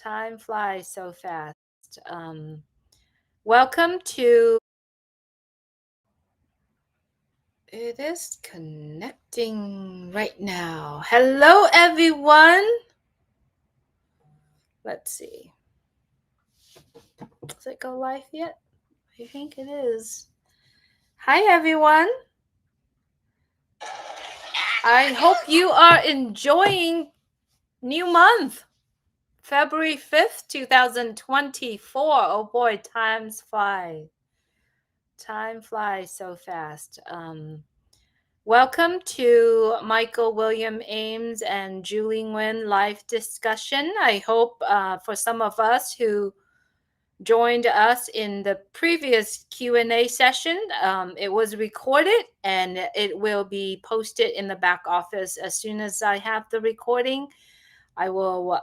Time flies so fast. Welcome to. It is connecting right now. Hello, everyone. Let's see. Does it go live yet? I think it is. Hi, everyone. I hope you are enjoying new month. February 5th, 2024. Oh boy, times fly. Time flies so fast. Welcome to Michael William Ames and Julie Nguyen live discussion. I hope for some of us who joined us in the previous Q&A session, it was recorded and it will be posted in the back office as soon as I have the recording. I will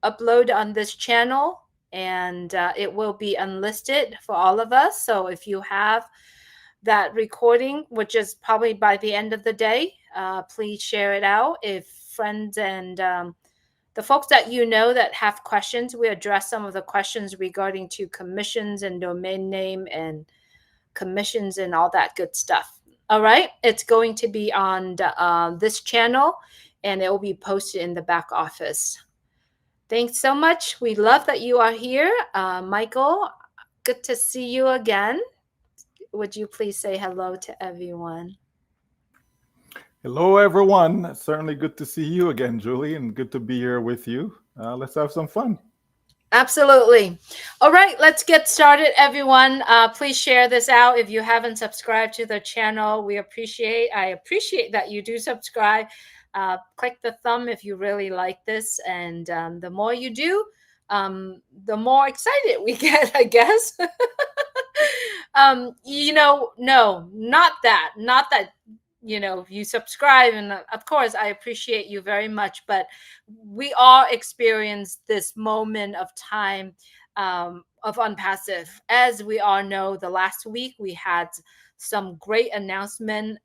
upload on this channel and it will be unlisted for all of us. So if you have that recording, which is probably by the end of the day, please share it out. If friends and the folks that you know that have questions, we address some of the questions regarding to commissions and domain name and commissions and all that good stuff. All right, it's going to be on this channel and it will be posted in the back office. Thanks so much. We love that you are here. Michael, good to see you again. Would you please say hello to everyone? Hello, everyone. Certainly good to see you again, Julie, and good to be here with you. Let's have some fun. Absolutely. All right, let's get started, everyone. Please share this out if you haven't subscribed to the channel. I appreciate that you do subscribe. Click the thumb if you really like this, and the more you do, the more excited we get, I guess. No, not that you subscribe, and of course I appreciate you very much, but we all experience this moment of time of unpassive. As we all know, the last week we had some great announcement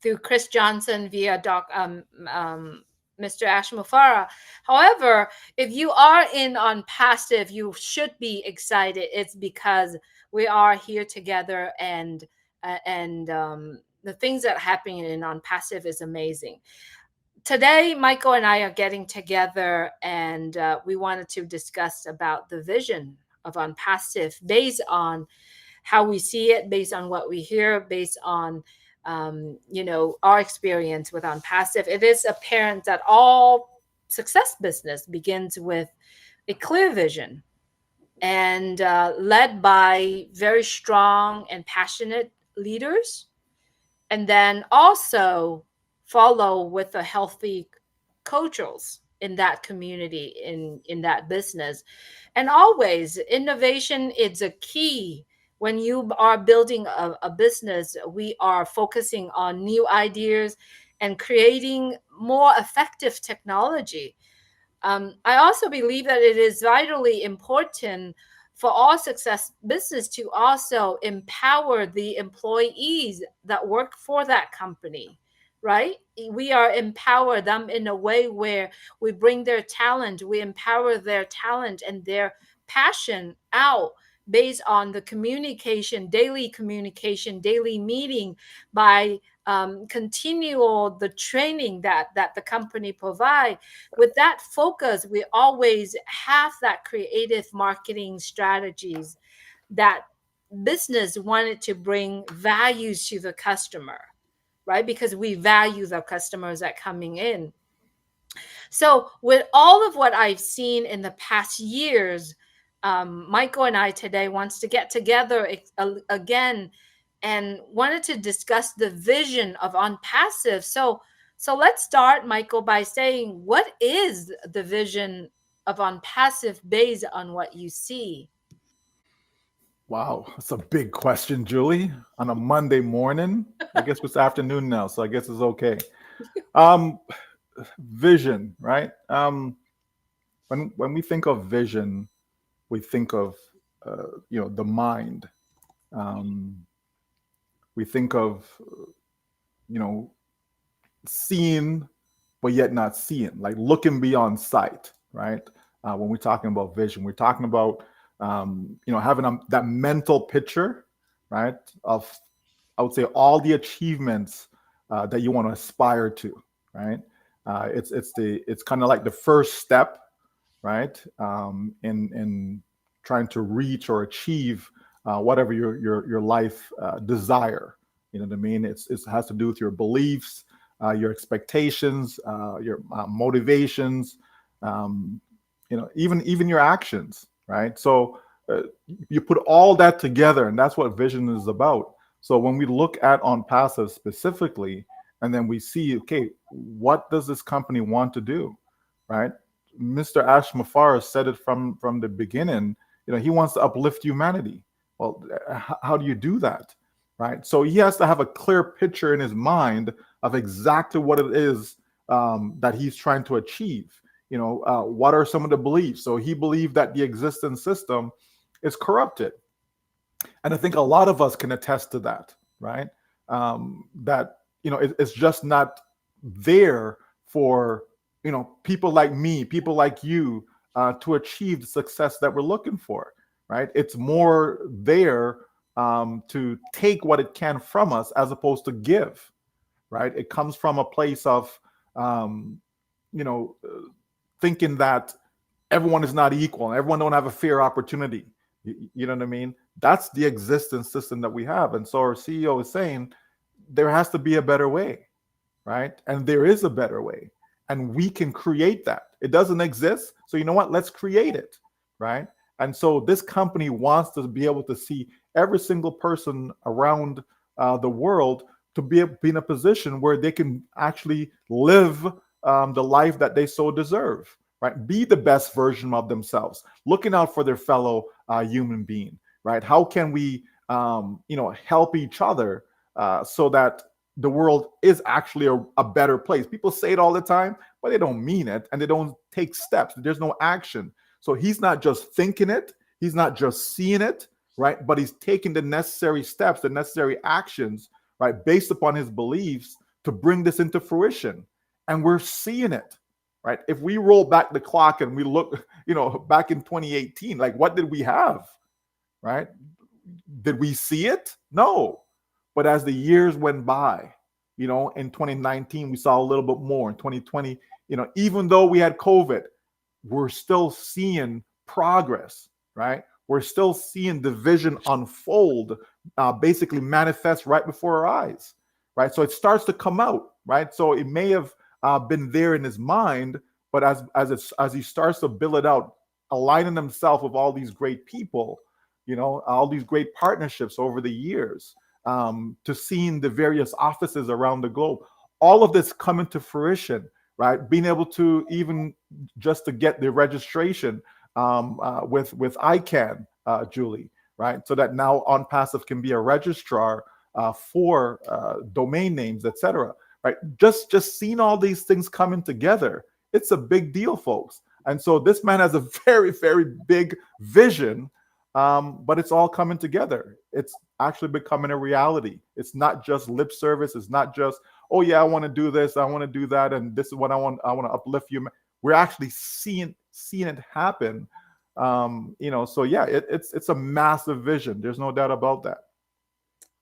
through Chris Johnson via Mr. Ash Mufara. However, if you are in on passive, you should be excited. It's because we are here together, and the things that happen in on passive is amazing. Today, Michael and I are getting together, and we wanted to discuss about the vision of on passive based on how we see it, based on what we hear, based on our experience with on passive. It is apparent that all success business begins with a clear vision and led by very strong and passionate leaders, and then also follow with a healthy cultures in that community, in that business. And always innovation is a key. When you are building a business, we are focusing on new ideas and creating more effective technology. I also believe that it is vitally important for all success business to also empower the employees that work for that company, right? We are empower them in a way where we bring their talent, we empower their talent and their passion out based on the communication, daily meeting, by continual the training that the company provide. With that focus, we always have that creative marketing strategies that business wanted to bring values to the customer, right? Because we value the customers that coming in. So with all of what I've seen in the past years, Michael and I today wants to get together again and wanted to discuss the vision of on passive. So let's start, Michael, by saying, what is the vision of on passive based on what you see? Wow, that's a big question, Julie, on a Monday morning. I guess it's afternoon now, so I guess it's okay. Um, Vision, right? When we think of vision, we think of the mind. Um, we think of you know seeing but yet not seeing, like looking beyond sight, right? when we're talking about vision. We're talking about having that mental picture, right, of, I would say, all the achievements that you want to aspire to, right? It's kind of like the first step, right, in trying to reach or achieve whatever your life desire. You know what I mean? It has to do with your beliefs, your expectations, your motivations, um, even your actions, right? So you put all that together, and that's what vision is about. So when we look at on passive specifically, and then we see, okay, what does this company want to do, right? Mr. Ash Mafar said it from the beginning. He wants to uplift humanity. Well, how do you do that, right? So he has to have a clear picture in his mind of exactly what it is that he's trying to achieve. What are some of the beliefs? So he believed that the existing system is corrupted, and I think a lot of us can attest to that, right? That it's just not there for people like me, people like you, to achieve the success that we're looking for, right? It's more there to take what it can from us as opposed to give, right? It comes from a place of um, you know thinking that everyone is not equal and everyone don't have a fair opportunity. You know what I mean? That's the existence system that we have. And so our CEO is saying there has to be a better way, right? And there is a better way. And we can create that. It doesn't exist. So you know what? Let's create it, right? And so this company wants to be able to see every single person around the world to be in a position where they can actually live the life that they so deserve, right? Be the best version of themselves, looking out for their fellow human being, right? How can we, help each other so that the world is actually a better place? People say it all the time, but they don't mean it and they don't take steps. There's no action. So he's not just thinking it, he's not just seeing it, right? But he's taking the necessary steps, the necessary actions, right, based upon his beliefs to bring this into fruition. And we're seeing it, right? If we roll back the clock and we look, back in 2018, like what did we have, right? Did we see it? No. But as the years went by, in 2019, we saw a little bit more. In 2020, even though we had COVID, we're still seeing progress, right? We're still seeing the vision unfold, basically manifest right before our eyes, right? So it starts to come out, right? So it may have been there in his mind, but as he starts to build it out, aligning himself with all these great people, all these great partnerships over the years, to seeing the various offices around the globe, all of this coming to fruition, right? Being able to even just to get the registration with ICANN, Julie, right? So that now On Passive can be a registrar for domain names, etc. Right? Just seeing all these things coming together, it's a big deal, folks. And so this man has a very, very big vision, but it's all coming together. It's actually becoming a reality. It's not just lip service. It's not just, oh yeah, I want to do this, I want to do that, and this is what I want. I want to uplift you. We're actually seeing it happen. So yeah, it's a massive vision. There's no doubt about that.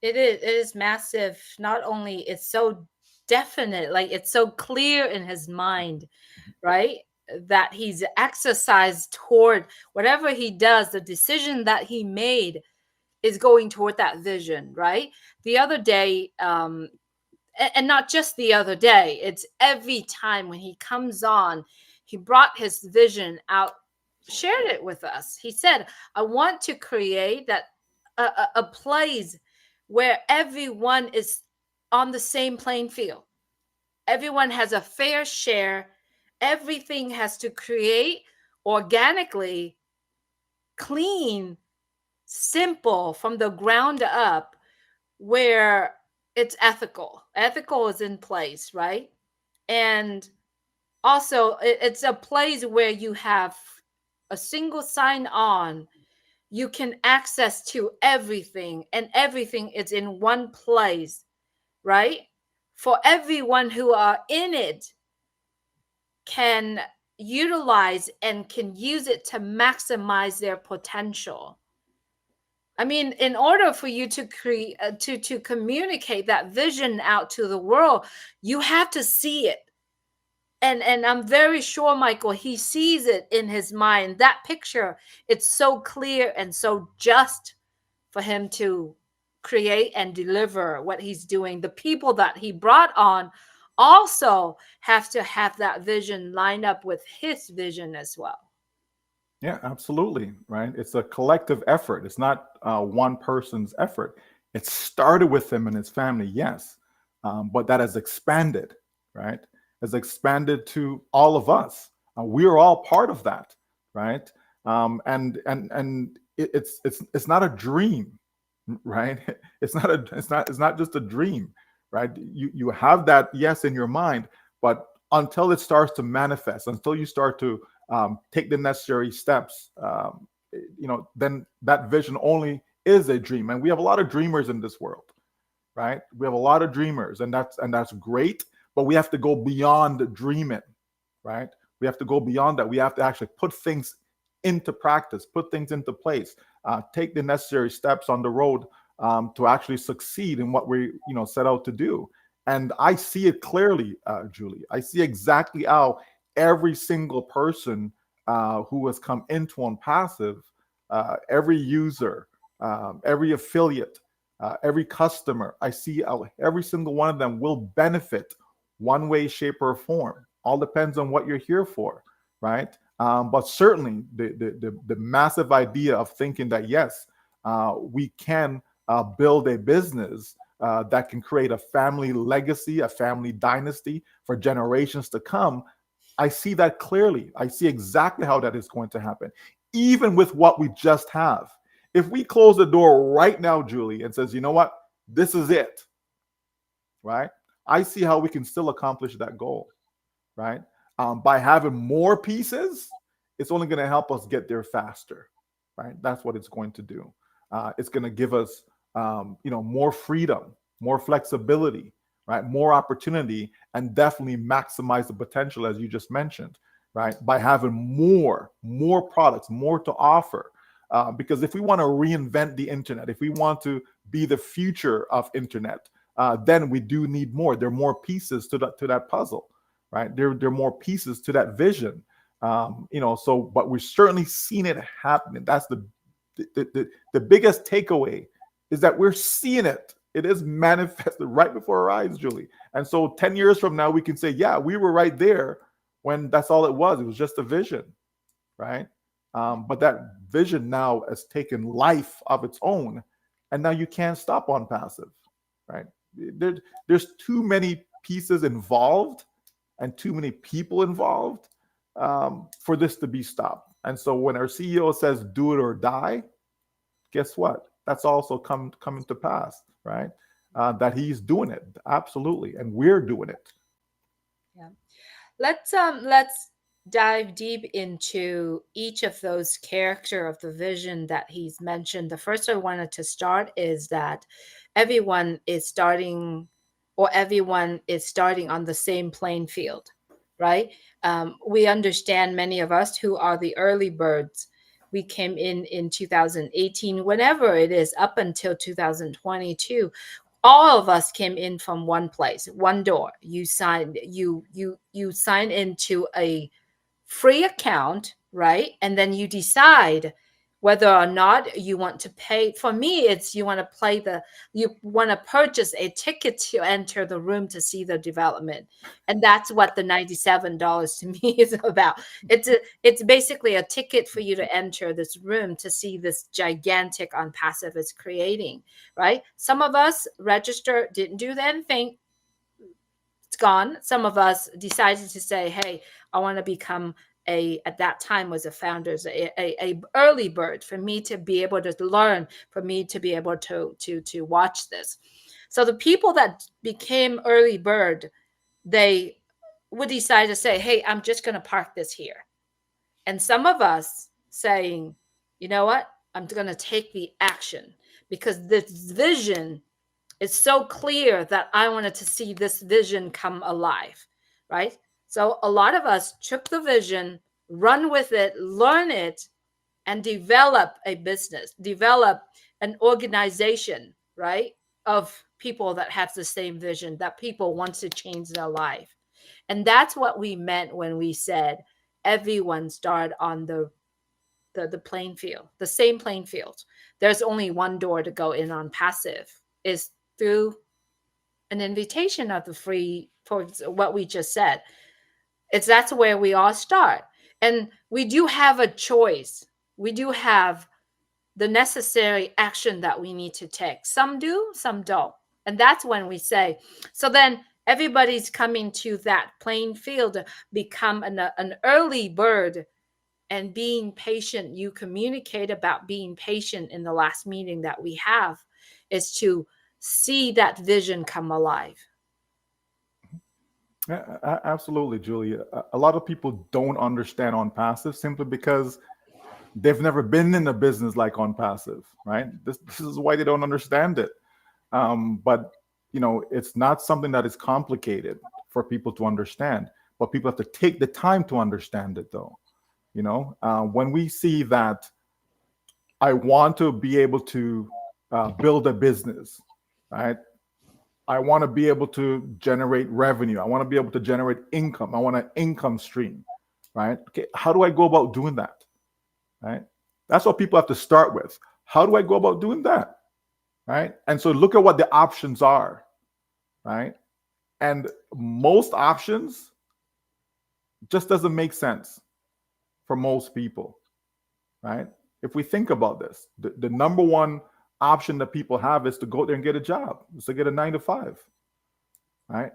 It is massive. Not only it's so definite, like it's so clear in his mind, right? That he's exercised toward whatever he does, the decision that he made is going toward that vision, right? The other day, and not just the other day, it's every time when he comes on, he brought his vision out, shared it with us. He said, I want to create that a place where everyone is on the same playing field. Everyone has a fair share. Everything has to create organically, clean, simple from the ground up, where it's ethical. Ethical is in place, right? And also, it's a place where you have a single sign on. You can access to everything, and everything is in one place, right? For everyone who are in it can utilize and can use it to maximize their potential. I mean, in order for you to create to communicate that vision out to the world, you have to see it. And I'm very sure Michael, he sees it in his mind. That picture, it's so clear and so just for him to create and deliver what he's doing. The people that he brought on also have to have that vision line up with his vision as well. Yeah, absolutely. Right. It's a collective effort. It's not one person's effort. It started with him and his family, yes, but that has expanded, right? Has expanded to all of us. We are all part of that, right? It's not a dream, right? It's not just a dream, right? You have that, yes, in your mind, but until it starts to manifest, until you start to take the necessary steps, then that vision only is a dream. And we have a lot of dreamers in this world, right? We have a lot of dreamers, and that's great. But we have to go beyond dreaming, right? We have to go beyond that. We have to actually put things into practice, put things into place, take the necessary steps on the road to actually succeed in what we set out to do. And I see it clearly, Julie. I see exactly how every single person who has come into On Passive, every user, every affiliate, every customer, I see how every single one of them will benefit one way, shape, or form. All depends on what you're here for, right? But certainly, the massive idea of thinking that yes, we can build a business that can create a family legacy, a family dynasty for generations to come. I see that clearly. I see exactly how that is going to happen, even with what we just have. If we close the door right now, Julie, and says, you know what, this is it, right? I see how we can still accomplish that goal, right? By having more pieces, it's only going to help us get there faster, right? That's what it's going to do. It's going to give us, more freedom, more flexibility, right? More opportunity, and definitely maximize the potential, as you just mentioned, right? By having more products, more to offer. Because if we want to reinvent the internet, if we want to be the future of internet, then we do need more. There are more pieces to that puzzle, right? There are more pieces to that vision. So, but we're certainly seeing it happening. That's the biggest takeaway, is that we're seeing it. It is manifested right before our eyes, Julie. And so 10 years from now, we can say, yeah, we were right there when that's all it was. It was just a vision, right? But that vision now has taken life of its own. And now you can't stop On Passive, right? There's too many pieces involved and too many people involved for this to be stopped. And so when our CEO says do it or die, guess what? That's also coming to pass, right? That he's doing it, absolutely, and we're doing it. Yeah. Let's dive deep into each of those character of the vision that he's mentioned. The first I wanted to start is that everyone is starting everyone is starting on the same playing field, right? We understand, many of us who are the early birds, we came in 2018, whenever it is, up until 2022, all of us came in from one place, one door. You sign into a free account, right? And then you decide whether or not you want to pay. For me, it's you want to purchase a ticket to enter the room to see the development. And that's what the $97 to me is about. It's basically a ticket for you to enter this room to see this gigantic On Passive is creating, right? Some of us register, didn't do anything, it's gone. Some of us decided to say, hey, I want to become at that time was a founders, a early bird, for me to be able to learn, for me to be able to watch this. So the people that became early bird, they would decide to say, hey, I'm just going to park this here. And some of us saying, you know what, I'm going to take the action, because this vision, it's so clear that I wanted to see this vision come alive, right? So a lot of us took the vision, run with it, learn it, and develop a business, develop an organization, right? Of people that have the same vision, that people want to change their life. And that's what we meant when we said everyone start on the playing field, the same playing field. There's only one door to go in on passive, is through an invitation of the free, for what we just said. It's That's where we all start. And we do have a choice. We do have the necessary action that we need to take. Some do, some don't. And that's when we say, so then everybody's coming to that playing field to become an early bird and being patient. You communicate about being patient in the last meeting that we have, is to see that vision come alive. Yeah, absolutely, Julia. A lot of people don't understand on passive simply because they've never been in a business like on passive, right? This is why they don't understand it. But it's not something that is complicated for people to understand. But people have to take the time to understand it, though. When we see that I want to be able to build a business, right? I want to be able to generate revenue. I want to be able to generate income. I want an income stream, right? Okay, how do I go about doing that, right? That's what people have to start with. How do I go about doing that, right? And so look at what the options are, right? And most options just doesn't make sense for most people, right? If we think about this, the number one option that people have is to go there and get a job, is to get a 9 to 5, right?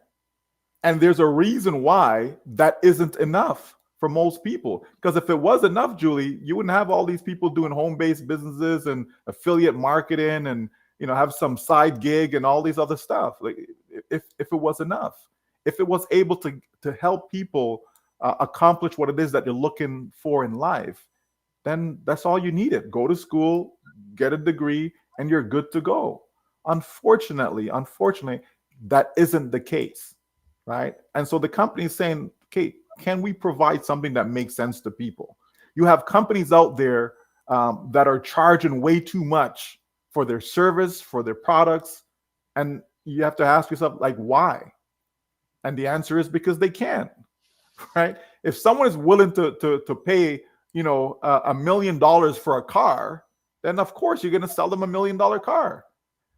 And there's a reason why that isn't enough for most people. Because if it was enough, Julie, you wouldn't have all these people doing home-based businesses and affiliate marketing and have some side gig and all these other stuff. Like if it was enough, if it was able to help people accomplish what it is that you're looking for in life, then that's all you needed. Go to school, get a degree, and you're good to go. Unfortunately, that isn't the case, right? And so the company is saying, okay, can we provide something that makes sense to people? You have companies out there that are charging way too much for their service, for their products, and you have to ask yourself, like, why? And the answer is because they can, right? If someone is willing to pay $1 million for a car, then of course you're going to sell them $1 million car.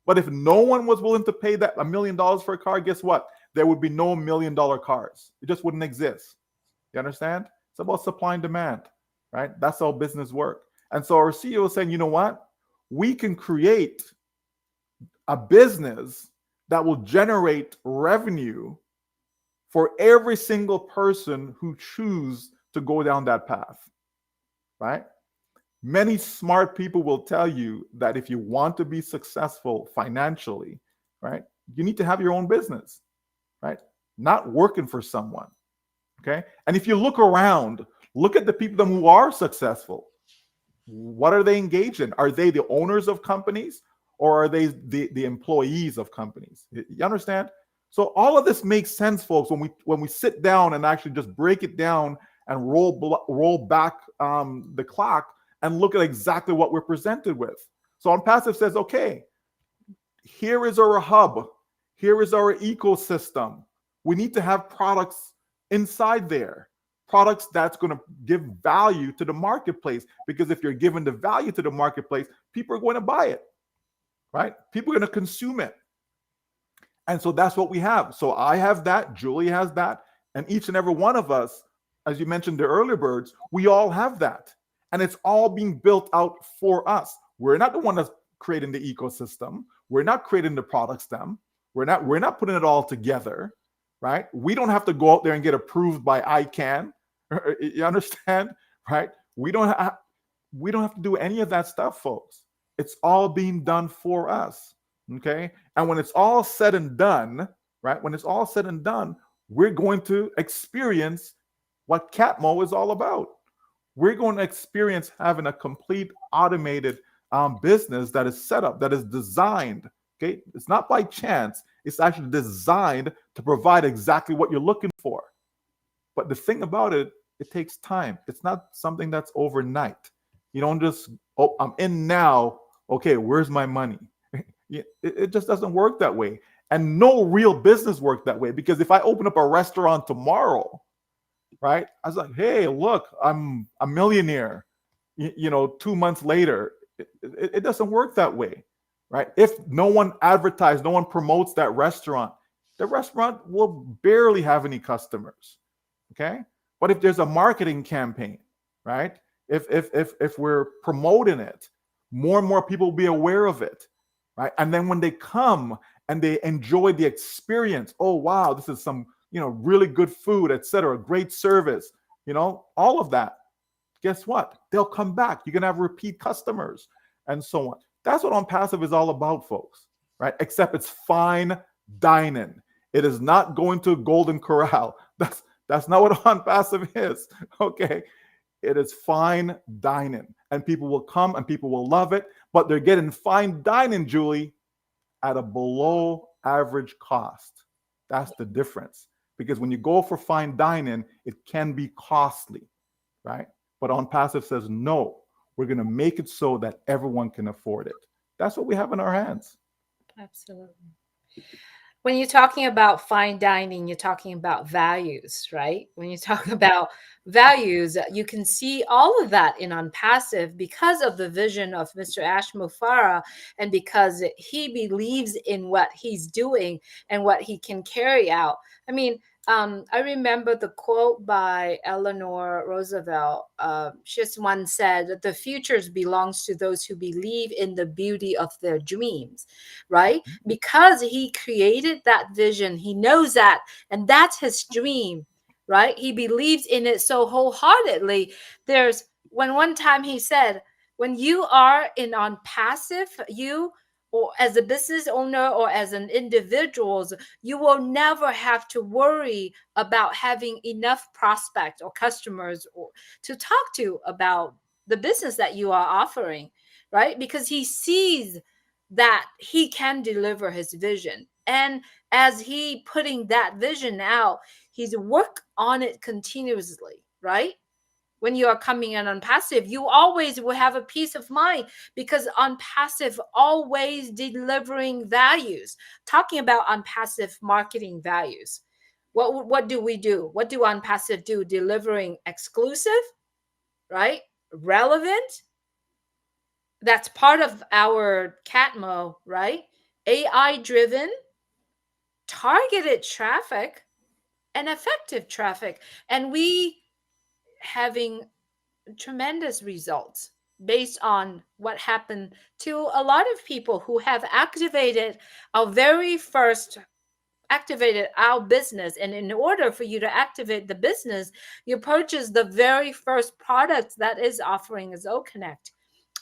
But if no one was willing to pay that $1 million for a car, guess what? There would be no $1 million cars. It just wouldn't exist. You understand? It's about supply and demand, right? That's how business work. And so our CEO is saying, you know what? We can create a business that will generate revenue for every single person who choose to go down that path, right? Many smart people will tell you that if you want to be successful financially, right, you need to have your own business, right? Not working for someone, okay? And if you look around, look at the people who are successful. What are they engaged in? Are they the owners of companies or are they the employees of companies? You understand? So all of this makes sense, folks, when we sit down and actually just break it down and roll back the clock and look at exactly what we're presented with. So on passive says, okay, here is our hub. Here is our ecosystem. We need to have products inside there, products that's going to give value to the marketplace. Because if you're giving the value to the marketplace, people are going to buy it, right? People are going to consume it. And so that's what we have. So I have that, Julie has that, and each and every one of us, as you mentioned, the early birds, we all have that. And it's all being built out for us. We're not the one that's creating the ecosystem. We're not creating the products them. We're not putting it all together, right? We don't have to go out there and get approved by ICANN. You understand, right? We don't have to do any of that stuff, folks. It's all being done for us. Okay. And when it's all said and done, right? When it's all said and done, we're going to experience what Catmo is all about. We're going to experience having a complete automated business that is set up, that is designed. Okay. It's not by chance. It's actually designed to provide exactly what you're looking for. But the thing about it, it takes time. It's not something that's overnight. You don't just, oh, I'm in now. Okay, where's my money? It just doesn't work that way. And no real business work that way. Because if I open up a restaurant tomorrow, right? I was like, hey, look, I'm a millionaire. 2 months later, it doesn't work that way, right? If no one advertised, no one promotes that restaurant, the restaurant will barely have any customers. Okay, but if there's a marketing campaign, right? If we're promoting it, more and more people will be aware of it, right? And then when they come and they enjoy the experience, oh wow, this is some really good food, etc., great service, all of that. Guess what? They'll come back. You're gonna have repeat customers and so on. That's what On Passive is all about, folks, right? Except it's fine dining. It is not going to Golden Corral. That's not what On Passive is. Okay. It is fine dining. And people will come and people will love it, but they're getting fine dining, Julie, at a below average cost. That's the difference. Because when you go for fine dining, it can be costly, right? But On Passive says, no, we're going to make it so that everyone can afford it. That's what we have in our hands. Absolutely. When you're talking about fine dining, you're talking about values, right? When you talk about values, you can see all of that in On Passive because of the vision of Mr. Ashmufara and because he believes in what he's doing and what he can carry out. I mean, I remember the quote by Eleanor Roosevelt. She just once said that the future belongs to those who believe in the beauty of their dreams, right? Because he created that vision, he knows that, and that's his dream, right? He believes in it so wholeheartedly. There's when one time he said, when you are in On Passive, you or as a business owner or as an individuals, you will never have to worry about having enough prospects or customers or to talk to about the business that you are offering, right? Because he sees that he can deliver his vision. And as he putting that vision out, he's work on it continuously, right? When you are coming in On Passive, you always will have a peace of mind because On Passive always delivering values. Talking about On Passive marketing values. What do we do? What do On Passive do? Delivering exclusive, right? Relevant. That's part of our CATMO, right? AI driven, targeted traffic, and effective traffic. And we having tremendous results based on what happened to a lot of people who have activated our business. And in order for you to activate the business, you purchase the very first product that is offering is Connect.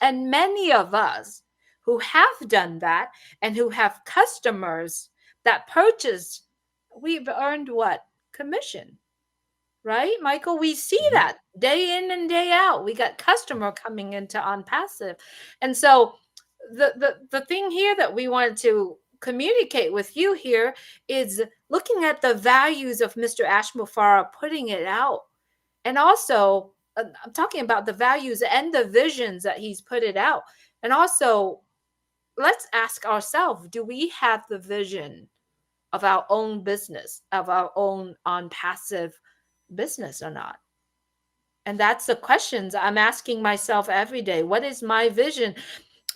And many of us who have done that and who have customers that purchase, we've earned what? Commission, right, Michael? We see Mm-hmm. that day in and day out. We got customer coming into On Passive. And so the thing here that we wanted to communicate with you here is looking at the values of Mr. Ashmufara, putting it out. And also, I'm talking about the values and the visions that he's put it out. And also, let's ask ourselves, do we have the vision of our own business, of our own On Passive business or not? And that's the questions I'm asking myself every day. What is my vision?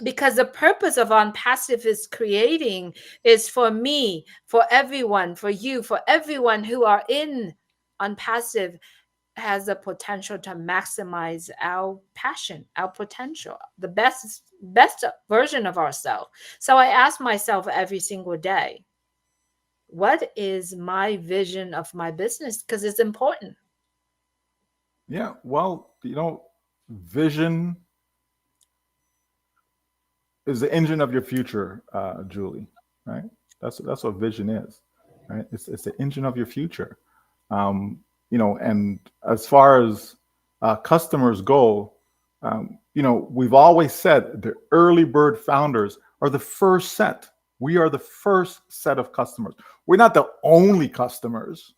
Because the purpose of On Passive is creating is for me, for everyone, for you, for everyone who are in On Passive has the potential to maximize our passion, our potential, the best version of ourselves. So I ask myself every single day, what is my vision of my business? Because it's important. Yeah, well, vision is the engine of your future, Julie. Right? That's what vision is. Right? It's the engine of your future. And as far as customers go, we've always said the early bird founders are the first set. We are the first set of customers. We're not the only customers,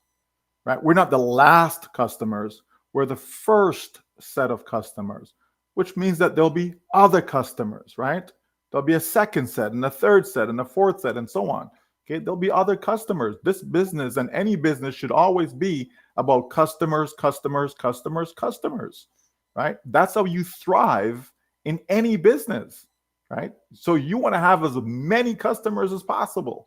right? We're not the last customers. We're the first set of customers, which means that there'll be other customers, right? There'll be a second set and a third set and a fourth set and so on. Okay, there'll be other customers. This business and any business should always be about customers, customers, customers, customers, right? That's how you thrive in any business, right? So you want to have as many customers as possible.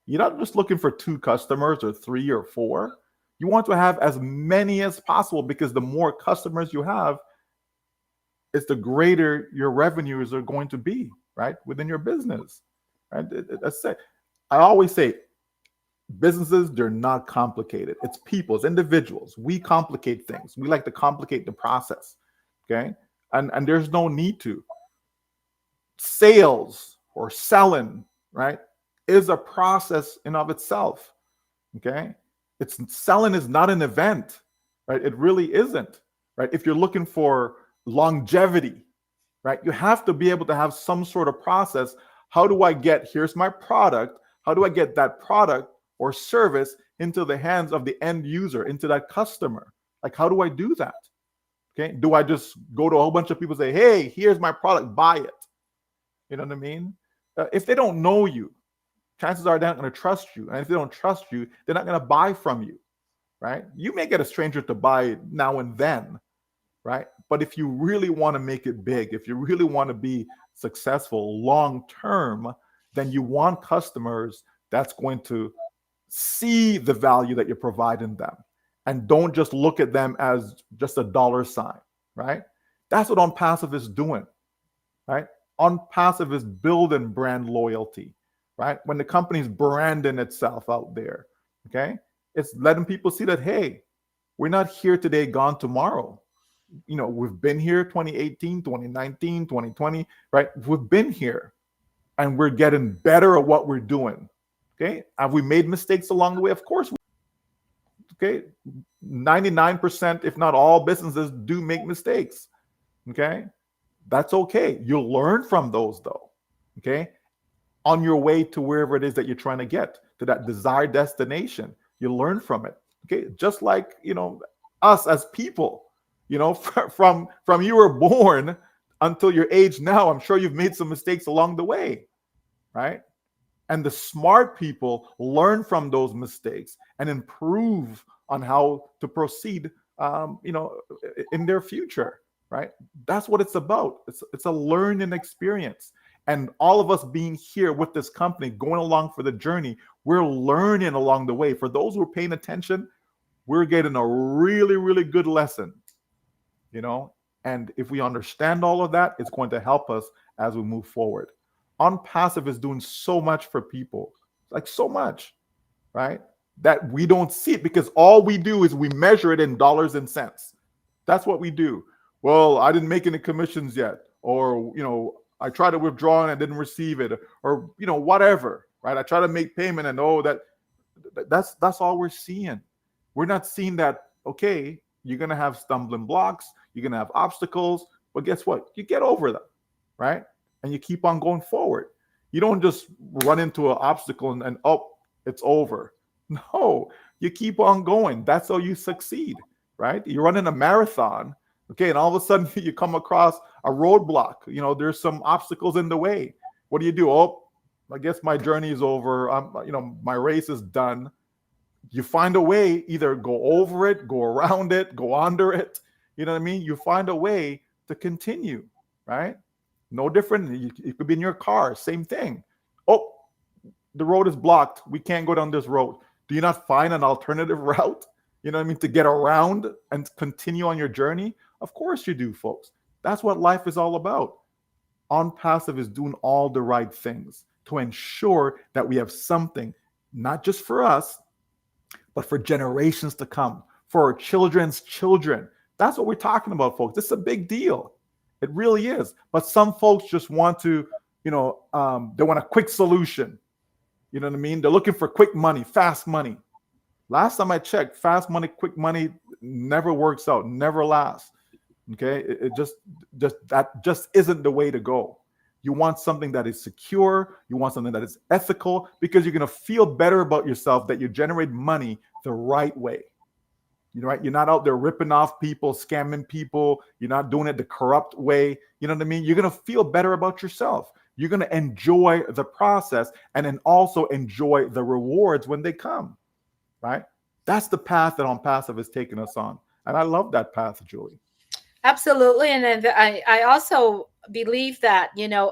You're not just looking for two customers or three or four. You want to have as many as possible because the more customers you have, it's the greater your revenues are going to be, right? Within your business, right? That's it. I always say businesses, they're not complicated. It's people, it's individuals. We complicate things. We like to complicate the process, okay? And there's no need to. Sales or selling, right, is a process in of itself. Okay, it's selling is not an event, right? It really isn't, right? If you're looking for longevity, right, you have to be able to have some sort of process. How do I get, here's my product, how do I get that product or service into the hands of the end user, into that customer? Like, how do I do that? Okay, do I just go to a whole bunch of people and say, hey, here's my product, buy it? You know what I mean? If they don't know you, chances are they're not going to trust you. And if they don't trust you, they're not going to buy from you, right? You may get a stranger to buy now and then, right? But if you really want to make it big, if you really want to be successful long term, then you want customers that's going to see the value that you're providing them and don't just look at them as just a dollar sign, right? That's what On Passive is doing, right? On Passive is building brand loyalty, right? When the company's branding itself out there, okay? It's letting people see that, hey, we're not here today, gone tomorrow. You know, we've been here 2018, 2019, 2020, right? We've been here and we're getting better at what we're doing, okay? Have we made mistakes along the way? Of course. Okay, 99%, if not all businesses do make mistakes, okay? That's okay. You'll learn from those though, okay? On your way to wherever it is that you're trying to get, to that desired destination, you learn from it, okay? Just like, you know, us as people, you know, from you were born until your age now, I'm sure you've made some mistakes along the way, right? And the smart people learn from those mistakes and improve on how to proceed, you know, in their future, right? That's what it's about. It's a learning experience. And all of us being here with this company, going along for the journey, we're learning along the way. For those who are paying attention, we're getting a really, really good lesson, you know? And if we understand all of that, it's going to help us as we move forward. On Passive is doing so much for people, like so much, right? That we don't see it because all we do is we measure it in dollars and cents. That's what we do. Well, I didn't make any commissions yet, or, you know, I tried to withdraw and I didn't receive it, or, you know, whatever, right? I try to make payment and that's all we're seeing. We're not seeing that, okay, you're going to have stumbling blocks, you're going to have obstacles, but guess what? You get over them, right? And you keep on going forward. You don't just run into an obstacle and oh, it's over. No, you keep on going. That's how you succeed, right? You're running a marathon, okay, and all of a sudden you come across a roadblock. You know, there's some obstacles in the way. What do? Oh, I guess my journey is over. You know, my race is done. You find a way, either go over it, go around it, go under it. You know what I mean? You find a way to continue, right? No different. It could be in your car, same thing. Oh, the road is blocked. We can't go down this road. Do you not find an alternative route? You know what I mean? To get around and continue on your journey? Of course you do, folks. That's what life is all about. On Passive is doing all the right things to ensure that we have something, not just for us, but for generations to come, for our children's children. That's what we're talking about, folks. This is a big deal. It really is. But some folks just want to, you know, they want a quick solution. You know what I mean? They're looking for quick money, fast money. Last time I checked, fast money, quick money never works out, never lasts. Okay, it just isn't the way to go. You want something that is secure. You want something that is ethical, because you're going to feel better about yourself that you generate money the right way. right? You're not out there ripping off people, scamming people. You're not doing it the corrupt way. You know what I mean? You're going to feel better about yourself. You're going to enjoy the process and then also enjoy the rewards when they come, right? That's the path that On Passive is taking us on. And I love that path, Julie. Absolutely. And then I also believe that,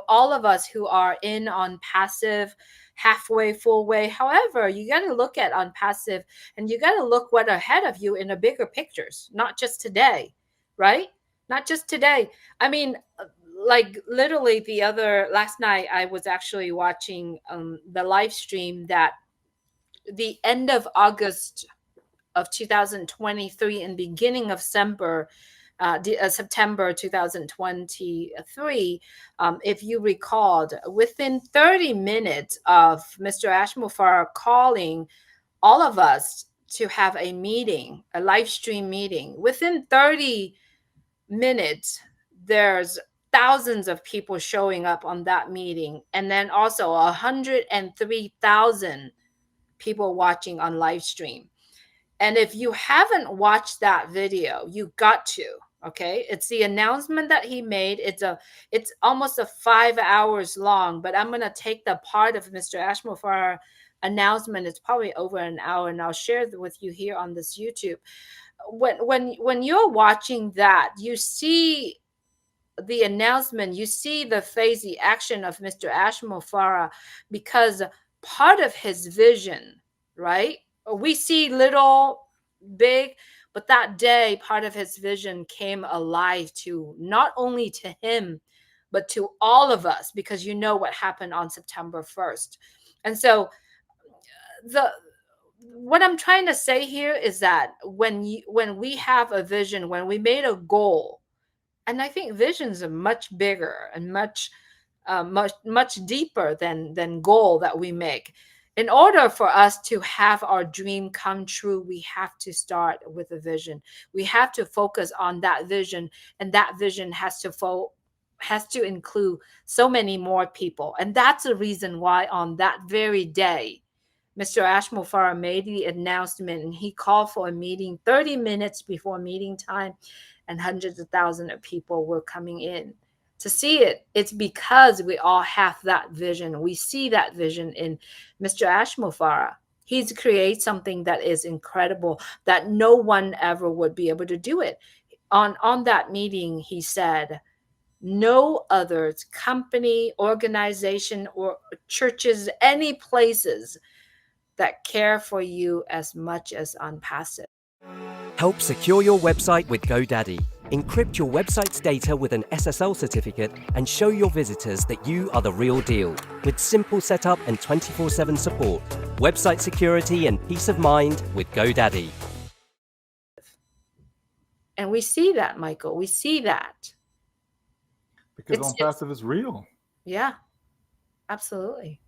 all of us who are in on passive, halfway, full way, however, you got to look at on passive and you got to look what ahead of you in the bigger pictures, not just today, right? Not just today. I mean, like literally the other last night, I was actually watching the live stream that the end of August of 2023 and beginning of September 2023, if you recalled, within 30 minutes of Mr. Ashmufar calling all of us to have a meeting, a live stream meeting, within 30 minutes, there's thousands of people showing up on that meeting, and then also 103,000 people watching on live stream. And if you haven't watched that video, you got to. Okay, it's the announcement that he made. It's almost a 5 hours long, but I'm gonna take the part of Mr. Ashmufar announcement. It's probably over an hour, and I'll share it with you here on this YouTube. When you're watching that, you see the announcement, you see the phase, the action of Mr. Ashmufara, because part of his vision, right? We see little, big, but that day, part of his vision came alive to not only to him, but to all of us, because you know what happened on September 1st. And so the what I'm trying to say here is that when we have a vision, when we made a goal, and I think visions are much bigger and much deeper than goal that we make. In order for us to have our dream come true, we have to start with a vision. We have to focus on that vision, and that vision has to include so many more people. And that's the reason why on that very day, Mr. Ashmufara made the announcement and he called for a meeting 30 minutes before meeting time, and hundreds of thousands of people were coming in to see it. It's because we all have that vision. We see that vision in Mr. Ashmufara. He's created something that is incredible, that no one ever would be able to do it. On that meeting, he said, no other company, organization, or churches, any places that care for you as much as on passive. Help secure your website with GoDaddy. Encrypt your website's data with an SSL certificate and show your visitors that you are the real deal. With simple setup and 24/7 support, website security and peace of mind with GoDaddy. And we see that, Michael. We see that. Because On Passive is real. Yeah, absolutely.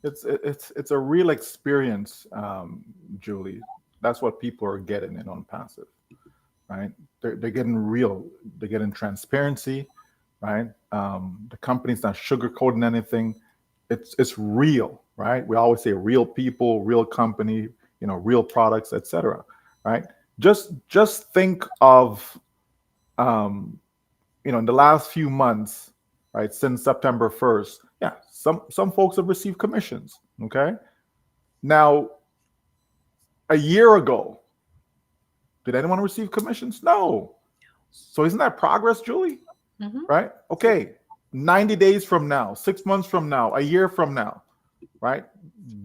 It's a real experience, Julie. That's what people are getting in On Passive, right? They're getting real. They're getting transparency, right? The company's not sugarcoating anything. It's real, right? We always say real people, real company, real products, etc. Right? Just think of, in the last few months, right, since September 1st, yeah, some folks have received commissions. Okay, now a year ago, did anyone receive commissions? No. So isn't that progress, Julie? Mm-hmm. Right? Okay. 90 days from now, 6 months from now, a year from now, right?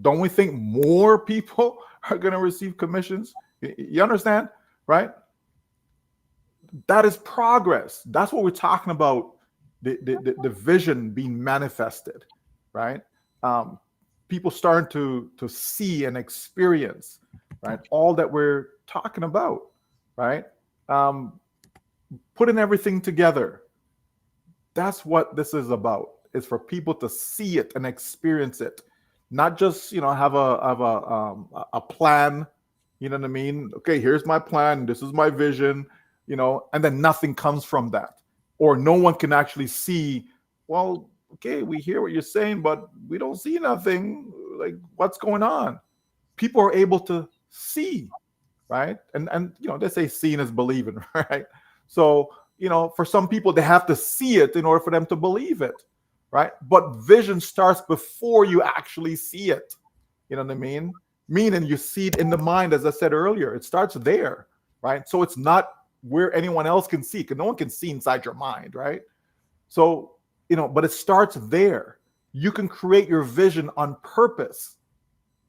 Don't we think more people are going to receive commissions? You understand? Right? That is progress. That's what we're talking about. The vision being manifested, right? People starting to see and experience, right, all that we're talking about, right? Putting everything together. That's what this is about. It's for people to see it and experience it, not just have a plan. You know what I mean? Okay, here's my plan. This is my vision. And then nothing comes from that, or no one can actually see. Well, okay, we hear what you're saying, but we don't see nothing. Like, what's going on? People are able to see, right? And they say seeing is believing, right? So for some people, they have to see it in order for them to believe it, right? But vision starts before you actually see it. You know what I mean? Meaning you see it in the mind, as I said earlier. It starts there, right? So it's not where anyone else can see, because no one can see inside your mind, right? So, but it starts there. You can create your vision on purpose,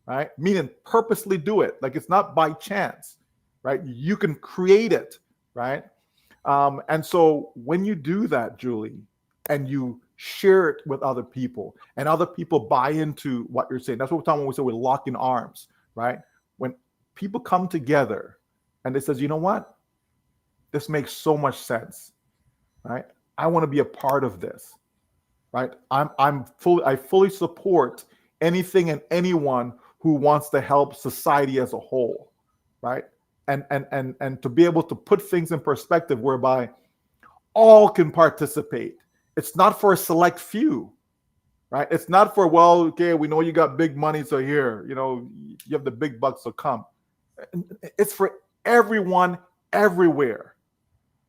right? Meaning purposely do it. Like it's not by chance, right? You can create it, right? And so when you do that, Julie, and you share it with other people, and other people buy into what you're saying, that's what we're talking when we say we're locking arms, right? When people come together and they says, you know what, this makes so much sense, right? I want to be a part of this, right? I fully support anything and anyone who wants to help society as a whole, right? And to be able to put things in perspective whereby all can participate. It's not for a select few, right? It's not for, well, okay, we know you got big money, so here, you have the big bucks, so come. It's for everyone, everywhere,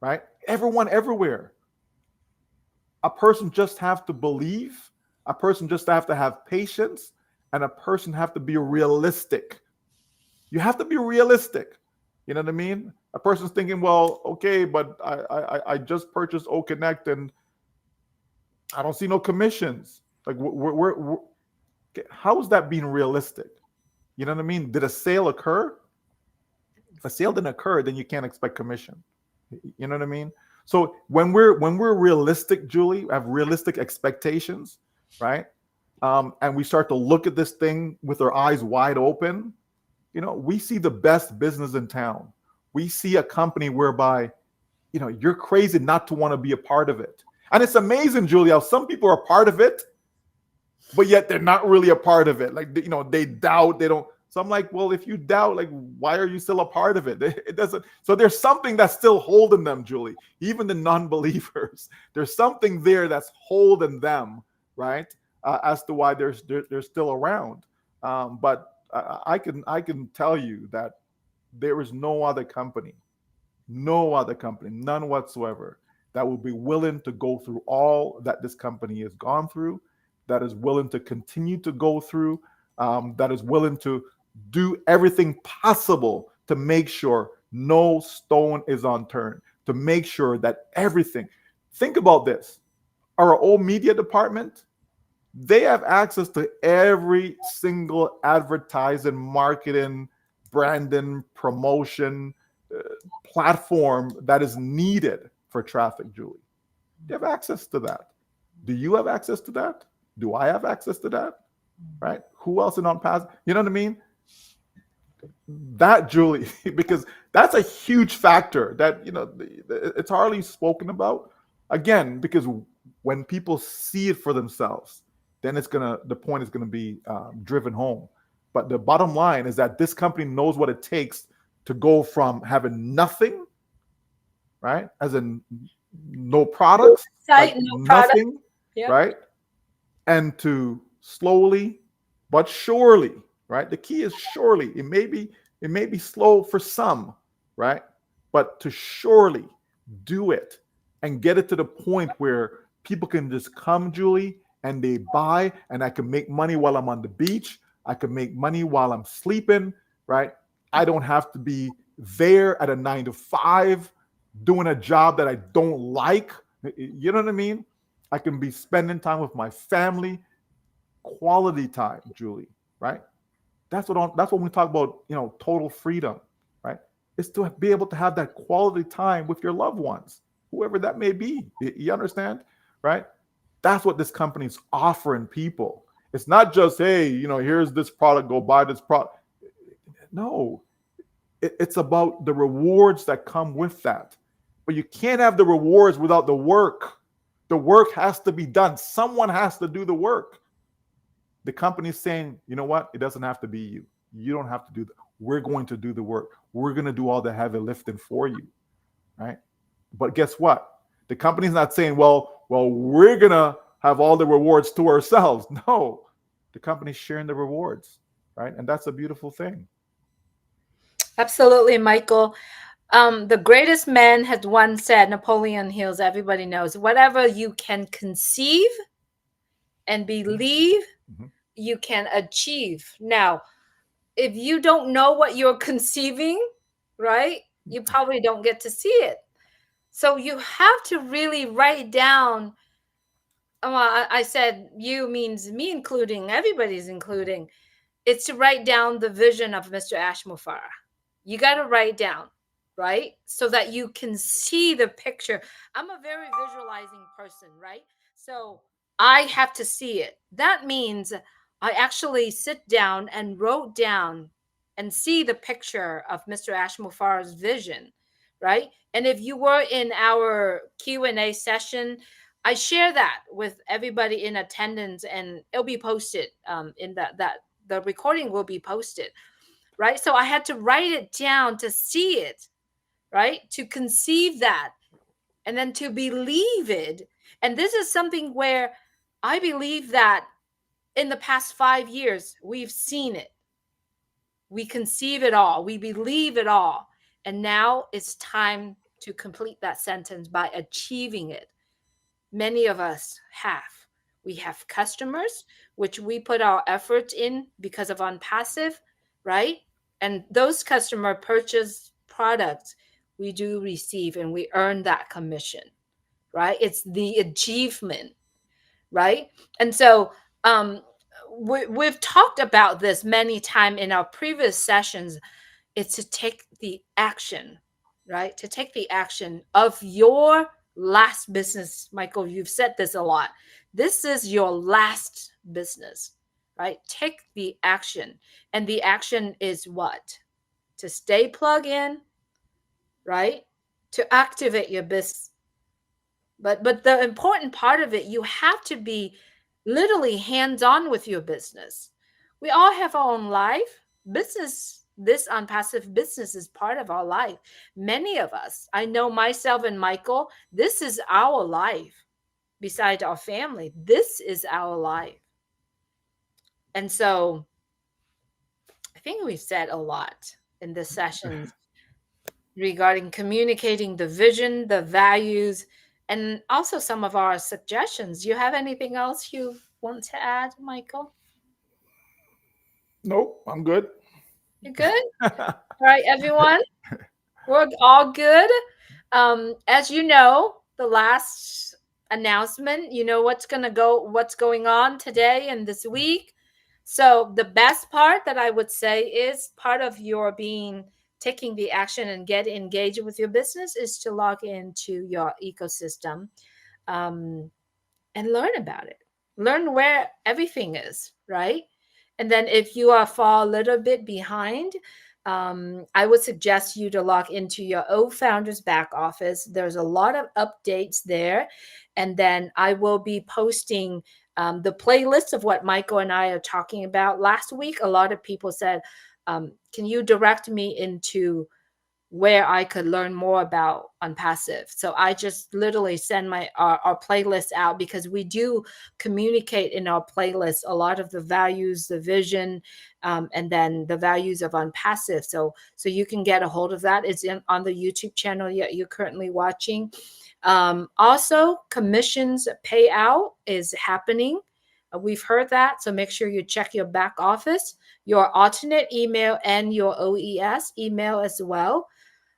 right? Everyone, everywhere. A person just have to believe, a person just have to have patience, and a person have to be realistic. You have to be realistic. You know what I mean? A person's thinking, well, okay, but I just purchased O Connect and I don't see no commissions. Like, how is that being realistic? You know what I mean? Did a sale occur? If a sale didn't occur, then you can't expect commission. You know what I mean? So when we're realistic, Julie, have realistic expectations, right? And we start to look at this thing with our eyes wide open. We see the best business in town. We see a company whereby, you're crazy not to want to be a part of it. And it's amazing, Julie, how some people are part of it, but yet they're not really a part of it. Like, they doubt, they don't. So I'm like, well, if you doubt, like, why are you still a part of it? It doesn't. So there's something that's still holding them, Julie, even the non-believers. There's something there that's holding them, right? As to why they're still around. But I can tell you that there is no other company, none whatsoever, that will be willing to go through all that this company has gone through, that is willing to continue to go through, that is willing to do everything possible to make sure no stone is unturned, to make sure that everything. Think about this. Our old media department, they have access to every single advertising, marketing, branding, promotion platform that is needed for traffic, Julie. They have access to that. Do you have access to that? Do I have access to that? Right? Who else is on pass? You know what I mean? That, Julie, because that's a huge factor that, it's hardly spoken about. Again, because when people see it for themselves, then the point is gonna be driven home. But the bottom line is that this company knows what it takes to go from having nothing, right, as in no products, Site, like no product. nothing, Yeah. right, and to slowly but surely, right? The key is surely. It may be slow for some, right, but to surely do it and get it to the point where people can just come, Julie, and they buy, and I can make money while I'm on the beach. I can make money while I'm sleeping, right? I don't have to be there at a 9 to 5 doing a job that I don't like. You know what I mean? I can be spending time with my family, quality time, Julie, right? That's what we talk about, total freedom, right? It's to be able to have that quality time with your loved ones, whoever that may be. You understand, right? That's what this company is offering people. It's not just, hey, here's this product, go buy this product. No, it's about the rewards that come with that. But you can't have the rewards without the work. The work has to be done. Someone has to do the work. The company's saying, you know what? It doesn't have to be you. You don't have to do that. We're going to do the work. We're going to do all the heavy lifting for you, right? But guess what? The company's not saying, well, we're going to have all the rewards to ourselves. No, the company's sharing the rewards, right? And that's a beautiful thing. Absolutely, Michael. The greatest man had once said, Napoleon Hills, everybody knows, whatever you can conceive and believe, Mhm. you can achieve. Now, if you don't know what you're conceiving, right, you probably don't get to see it. So you have to really write down. I said you means me including, everybody's including. It's to write down the vision of Mr. Ashmufara. You got to write down, right? So that you can see the picture. I'm a very visualizing person, right? So I have to see it. That means I actually sit down and wrote down and see the picture of Mr. Ashmufara's vision, right? And if you were in our Q&A session, I share that with everybody in attendance, and it'll be posted in that the recording will be posted, right? So I had to write it down to see it, right? To conceive that and then to believe it. And this is something where I believe that in the past 5 years, we've seen it. We conceive it all, we believe it all. And now it's time to complete that sentence by achieving it. Many of us have. We have customers, which we put our effort in because of on passive, right? And those customer purchase products, we do receive and we earn that commission, right? It's the achievement, right? And so we've talked about this many times in our previous sessions. It's to take the action, right? To take the action of your last business. Michael, you've said this a lot. This is your last business, right? Take the action. And the action is what? To stay plugged in, right? To activate your business. But the important part of it, you have to be literally hands-on with your business. We all have our own life. Business, this unpassive business is part of our life. Many of us, I know myself and Michael, this is our life. Besides our family, this is our life. And so I think we've said a lot in this session regarding communicating the vision, the values, and also some of our suggestions. You have anything else you want to add, Michael? Nope, I'm good. You good? All right, everyone. We're all good. As you know, the last announcement, you know what's going on today and this week. So the best part that I would say is part of your being taking the action and get engaged with your business is to log into your ecosystem, um, and learn about it. Learn where everything is, right? And then if you are fall a little bit behind, I would suggest you to log into your O Founders back office. There's a lot of updates there. And then I will be posting the playlist of what Michael and I are talking about. Last week, a lot of people said, can you direct me into where I could learn more about Unpassive. So I just literally send our playlist out because we do communicate in our playlist a lot of the values, the vision, and then the values of Unpassive. So you can get a hold of that. It's on the YouTube channel you're currently watching. Also, commissions payout is happening. We've heard that, so make sure you check your back office, your alternate email, and your OES email as well.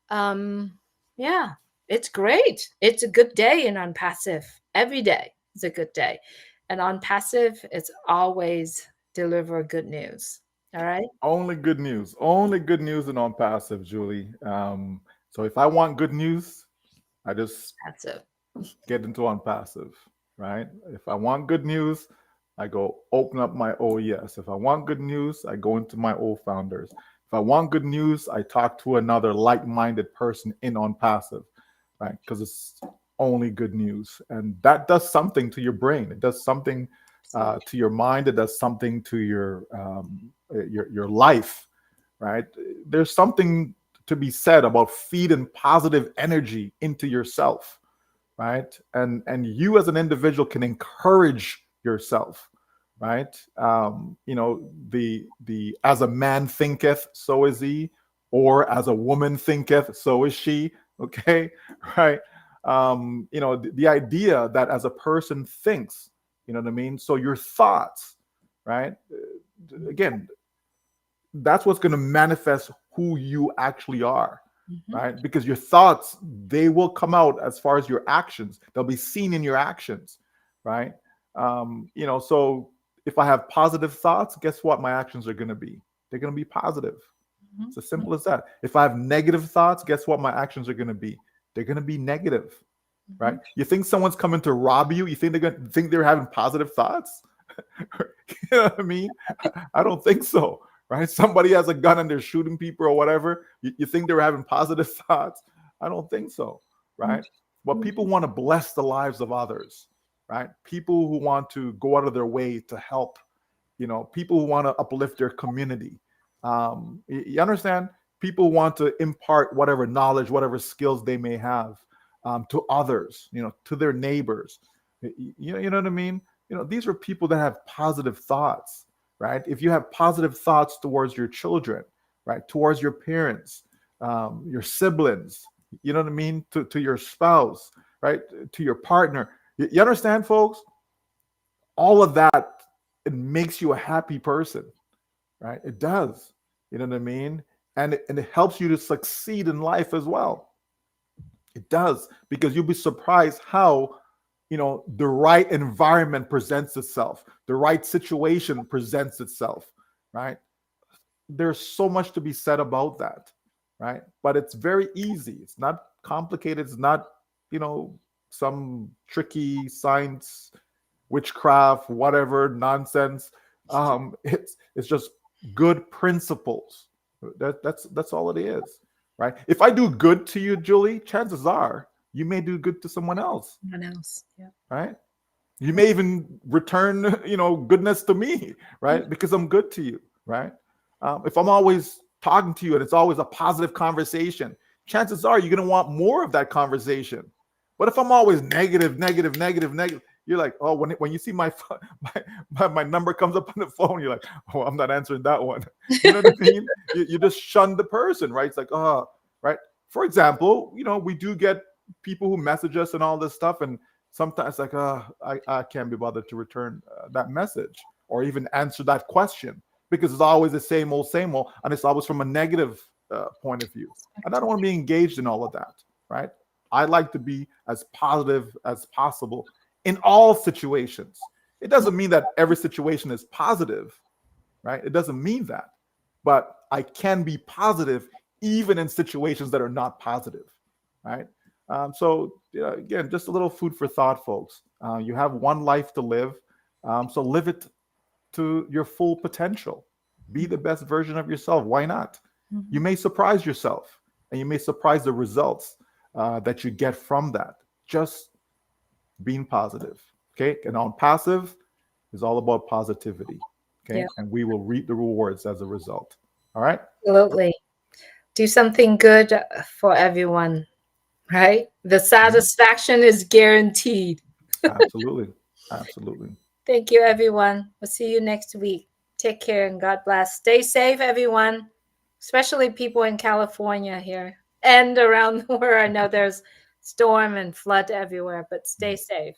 um yeah, it's great. It's a good day in on passive. Every day is a good day, and on passive it's always deliver good news. All right. Only good news. Only good news and on passive, Julie. So if I want good news, I just That's it. get into on passive, right? If I want good news, I go open up my OES. If I want good news, I go into my O Founders. If I want good news, I talk to another like-minded person in on passive, right? Because it's only good news, and that does something to your brain. It does something to your mind. It does something to your life, right? There's something to be said about feeding positive energy into yourself, right? And you as an individual can encourage yourself, right? You know, the as a man thinketh, so is he. or as a woman thinketh, so is she. Okay, right? The idea that as a person thinks, you know what I mean? So your thoughts, right? Again, that's what's going to manifest who you actually are, Mhm. right? Because your thoughts, they will come out as far as your actions. They'll be seen in your actions, right? So if I have positive thoughts, guess what my actions are going to be? They're going to be positive. Mhm. It's as simple as that. If I have negative thoughts, guess what my actions are going to be? They're going to be negative, right? Mhm. You think someone's coming to rob you? You think they're having positive thoughts? You know what I mean? I don't think so, right? Somebody has a gun and they're shooting people or whatever. You think they're having positive thoughts? I don't think so, right? But people Mhm. want to bless the lives of others, right? People who want to go out of their way to help, people who want to uplift their community. You understand? People want to impart whatever knowledge, whatever skills they may have to others, to their neighbors. You know what I mean? These are people that have positive thoughts, right? If you have positive thoughts towards your children, right, towards your parents, your siblings, you know what I mean, to your spouse, right, to your partner. You understand, folks? All of that, it makes you a happy person, right? It does. You know what I mean? And it helps you to succeed in life as well. It does, because you'll be surprised how the right environment presents itself, the right situation presents itself, right? There's so much to be said about that, right? But it's very easy. It's not complicated. It's not, you know, some tricky science, witchcraft, whatever nonsense. It's just good principles. That's all it is, right? If I do good to you, Julie, chances are you may do good to someone else, Someone else. Yeah. right? You may even return, goodness to me, right? Because I'm good to you, right? If I'm always talking to you and it's always a positive conversation, chances are you're going to want more of that conversation. But if I'm always negative, negative, negative, negative, you're like, oh, when you see my number comes up on the phone, you're like, oh, I'm not answering that one. You know what I mean? You just shun the person, right? It's like, oh, right. For example, we do get people who message us and all this stuff, and sometimes like I can't be bothered to return that message or even answer that question, because it's always the same old, and it's always from a negative point of view, and I don't want to be engaged in all of that, right? I like to be as positive as possible in all situations. It doesn't mean that every situation is positive, right? It doesn't mean that, but I can be positive even in situations that are not positive, right? Again, just a little food for thought, folks. You have one life to live, so live it to your full potential. Be the best version of yourself. Why not? You Mhm. may surprise yourself, and you may surprise the results that you get from that. Just being positive, okay? And on passive is all about positivity, Yeah, okay? And we will reap the rewards as a result. All right? absolutely. Do something good for everyone, right? The Mhm. satisfaction is guaranteed. Absolutely. Absolutely. Thank you, everyone. We'll see you next week. Take care and God bless. Stay safe, everyone, especially people in California here and around where I know there's storm and flood everywhere, but stay safe.